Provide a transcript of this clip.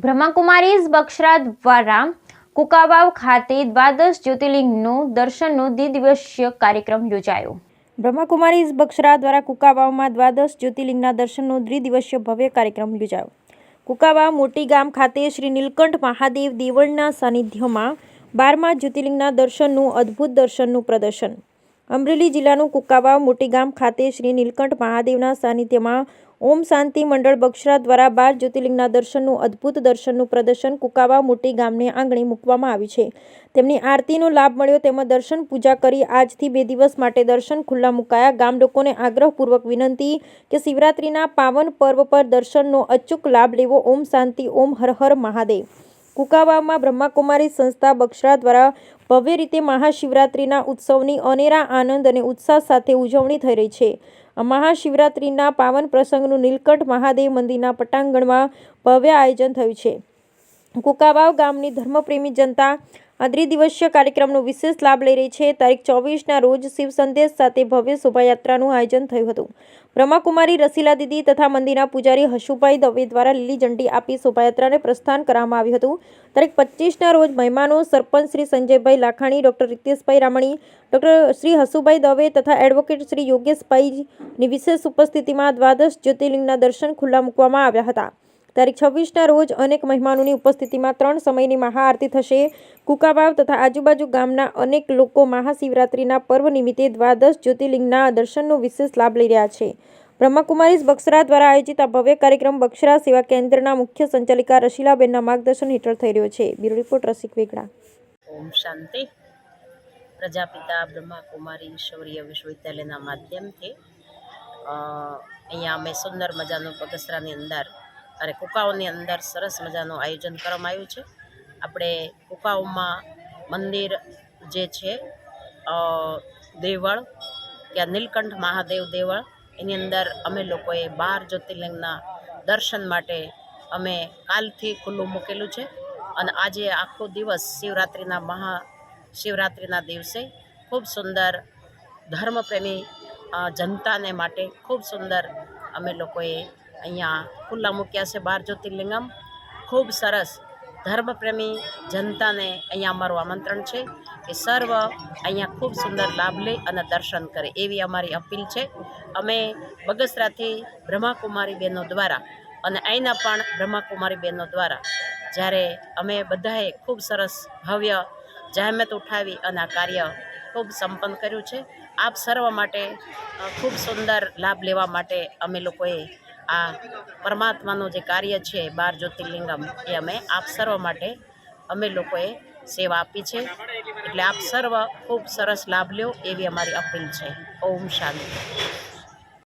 બ્રહ્માકુમારીઝ બક્ષરા દ્વારા કુંકાવાવ ખાતે દ્વાદશ જ્યોતિર્લિંગનું દર્શનનો દ્વિદિવસીય કાર્યક્રમ યોજાયો। બ્રહ્માકુમારીઝ બક્ષરા દ્વારા કુંકાવાવમાં દ્વાદશ જ્યોતિર્લિંગના દર્શનનો દ્વિદિવસીય ભવ્ય કાર્યક્રમ યોજાયો। કુંકાવાવ મોટી ગામ ખાતે શ્રી નીલકંઠ મહાદેવ દેવળના સાનિધ્યમાં 12મા જ્યોતિર્લિંગના દર્શનનું અદ્ભુત દર્શનનું પ્રદર્શન। અમરેલી જિલ્લાનું કુંકાવાવ મોટી ગામ ખાતે શ્રી નીલકંઠ મહાદેવના સાનિધ્યમાં ઓમ શાંતિ મંડળ બક્ષરા દ્વારા 12 જ્યોતિર્લિંગના દર્શનનું અદ્ભુત દર્શનનું પ્રદર્શન કુંકાવાવ મોટી ગામને આંગણે મૂકવામાં આવ્યું છે। તેમની આરતીનો લાભ મળ્યો તેમજ દર્શન પૂજા કરી આજથી 2 દિવસ માટે દર્શન ખુલ્લા મુકાયા। ગામ લોકોને આગ્રહપૂર્વક વિનંતી કે શિવરાત્રિના પાવન પર્વ પર દર્શનનો અચૂક લાભ લેવો। ઓમ શાંતિ, ઓમ હર હર મહાદેવ। કુંકાવાવમાં બ્રહ્માકુમારી સંસ્થા બક્ષરા દ્વારા ભવ્ય રીતે મહાશિવરાત્રિના ઉત્સવની અનેરા આનંદ અને ઉત્સાહ સાથે ઉજવણી થઈ રહી છે। મહાશિવરાત્રિના પાવન પ્રસંગનું નીલકંઠ મહાદેવ મંદિરના પટાંગણમાં ભવ્ય આયોજન થયું છે। કુંકાવાવ ગામની ધર્મપ્રેમી જનતા આ દ્વિદિવસીય કાર્યક્રમનો વિશેષ લાભ લઈ રહી છે। તારીખ 24ના રોજ શિવ સંદેશ સાથે ભવ્ય શોભાયાત્રાનું આયોજન થયું હતું। બ્રહ્માકુમારી રસીલા દીદી તથા મંદિરના પૂજારી હશુભાઈ દવે દ્વારા લીલી ઝંડી આપી શોભાયાત્રાને પ્રસ્થાન કરવામાં આવ્યું હતું। તારીખ 25ના રોજ મહેમાનો સરપંચ શ્રી સંજયભાઈ લાખાણી, ડોક્ટર રીતેશભાઈ રામણી, ડોક્ટર શ્રી હશુભાઈ દવે તથા એડવોકેટ શ્રી યોગેશભાઈની વિશેષ ઉપસ્થિતિમાં દ્વાદશ જ્યોતિર્લિંગના દર્શન ખુલ્લા મૂકવામાં આવ્યા હતા। તારીખ 26ના રોજ અનેક મહેમાનોની ઉપસ્થિતિમાં 3 સમયની મહાઆરતી થશે। કુંકાવાવ તથા આજુબાજુ ગામના અનેક લોકો મહાશિવરાત્રિના પર્વ નિમિત્તે દ્વાદશ જ્યોતિર્લિંગના દર્શનનો વિશેષ લાભ લઈ રહ્યા છે। બ્રહ્માકુમારીઝ બક્ષરા દ્વારા આયોજિત આ ભવ્ય કાર્યક્રમ બક્ષરા સેવા કેન્દ્રના મુખ્ય સંચાલિકા રસીલાબેનના માર્ગદર્શન હેઠળ થઈ રહ્યો છે। બ્યુરો રિપોર્ટ રસિક વેગડા। ઓમ શાંતિ। પ્રજાપિતા બ્રહ્માકુમારી ઈશ્વરીય વિશ્વવિદ્યાલયના માધ્યમથી અહીંયા અમે સુંદર મજાનું બગસરાની અંદર અને કુંકાવાવની અંદર સરસ મજાનું આયોજન કરવામાં આવ્યું છે। આપણે કુંકાવાવમાં મંદિર જે છે દેવળ ત્યાં નીલકંઠ મહાદેવ દેવળ એની અંદર અમે લોકોએ 12 જ્યોતિર્લિંગના દર્શન માટે અમે કાલથી ખુલ્લું મૂકેલું છે અને આજે આખો દિવસ શિવરાત્રિના દિવસે ખૂબ સુંદર ધર્મપ્રેમી જનતાને માટે ખૂબ સુંદર અમે લોકોએ અહીંયા ખુલ્લા મૂક્યા છે 12 જ્યોતિર્લિંગમ। ખૂબ સરસ ધર્મપ્રેમી જનતાને અહીંયા અમારું આમંત્રણ છે કે સર્વ અહીંયા ખૂબ સુંદર લાભ લે અને દર્શન કરે એવી અમારી અપીલ છે। અમે બગસરાથી બ્રહ્માકુમારી બહેનો દ્વારા અને અહીંના પણ બ્રહ્માકુમારી બહેનો દ્વારા જ્યારે અમે બધાએ ખૂબ સરસ ભવ્ય જહેમત ઉઠાવી અને આ કાર્ય ખૂબ સંપન્ન કર્યું છે। આપ સર્વ માટે ખૂબ સુંદર લાભ લેવા માટે અમે લોકોએ આ પરમાત્માનું જે કાર્ય છે 12 જ્યોતિર્લિંગમ એ અમે આપ સર્વ માટે અમે લોકોએ સેવા આપી છે। એટલે આપ સર્વ ખૂબ સરસ લાભ લ્યો એવી અમારી અપીલ છે। ઓમ શાંતિ।